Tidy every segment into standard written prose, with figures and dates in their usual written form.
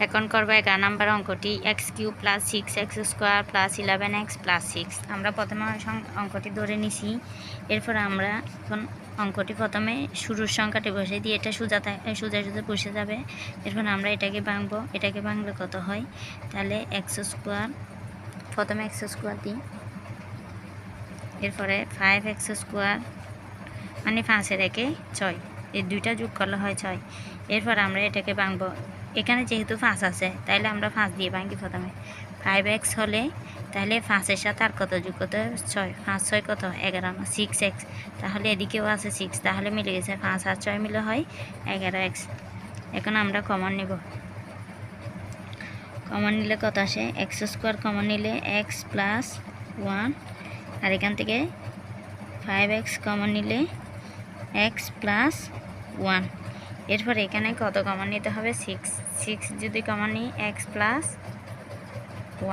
এখন করবো 11 নম্বর অঙ্কটি x³ + 6x² + 11x + 6। আমরা প্রথমে অঙ্কটি ধরে নিছি। এরপর আমরা এখন অঙ্কটি প্রথমে শুরুর সংখ্যাটি বসে দিয়ে এটা সোজা সোজা বসে যাবে। এরপর আমরা এটাকে ভাঙবো। এটাকে ভাঙলে কত হয়? তাহলে x² প্রথমে x² দিই, এরপরে 5x² মানে 5-এর 1-এ 6, এই দুইটা যোগ করলে হয় 6। এরপর আমরা এটাকে ভাঙবো। এখানে যেহেতু 5 আছে তাইলে আমরা 5 দিয়ে ভাঙি প্রথমে। 5x হলে তাহলে 5-এর সাথে আর কত যোগ করতে হবে? 6। 5 6 কত? 11 না 6x। তাহলে এদিকেও আছে 6, তাহলে মিলে গেছে। 5 আর 6 মিলে হয় 11x। এখন আমরা কমন নিব। কমন নিলে কত আসে? x² কমন নিলে x + 1, আর এখান থেকে 5x কমন নিলে x + 1। এরপর এখানে কত কমন নিতে হবে? 6। 6 যদি কমন নিই x +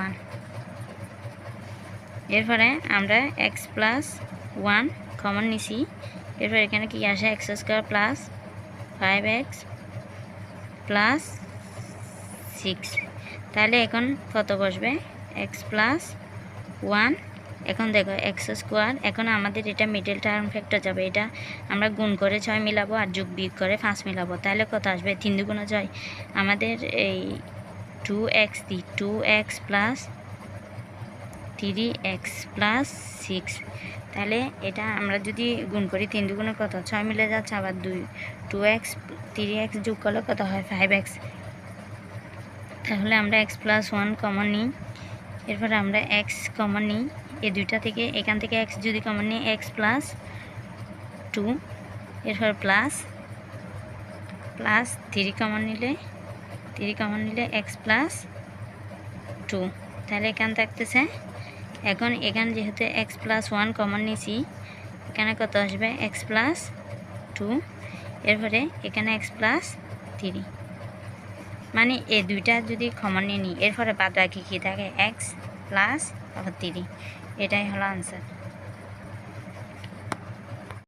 1। এরপরে আমরা x + 1 কমন নিছি। এরপর এখানে কি আসে? x² + 5x + 6। তাহলে এখন কত বসবে? x + 1। এখন দেখো x², এখন আমাদের এটা মিডল টার্ম ফ্যাক্টর যাবে। এটা আমরা গুণ করে 6 মিলাবো আর যোগ বিয়োগ করে 5 মিলাবো। তাহলে কত আসবে? 3 × 2 = 6। আমাদের এই 2x দিই, 2x + 3x + 6। তাহলে এটা আমরা যদি গুণ করি 3 × 2 কত? 6 মিলে যাচ্ছে, আবার 2x 3x যোগ করলে কত হয়? 5x। তাহলে আমরা x + 1 কমন নিই। এরপর আমরা x কমন নিই এই দুইটা থেকে। এখান থেকে x যদি কমন নিই x + 2, এরপর প্লাস 3 কমন নিলে x + 2। তাহলে এখান থাকতেছে। এখন এখানে যেহেতু x + 1 কমন নিছি, এখানে কত আসবে? x + 2, এরপরে এখানে x + 3। মানে এই দুইটা যদি কমন নিয়ে নিই, এরপরে বাদ বাকি কী থাকে? x + 3। এটাই হলো আনসার।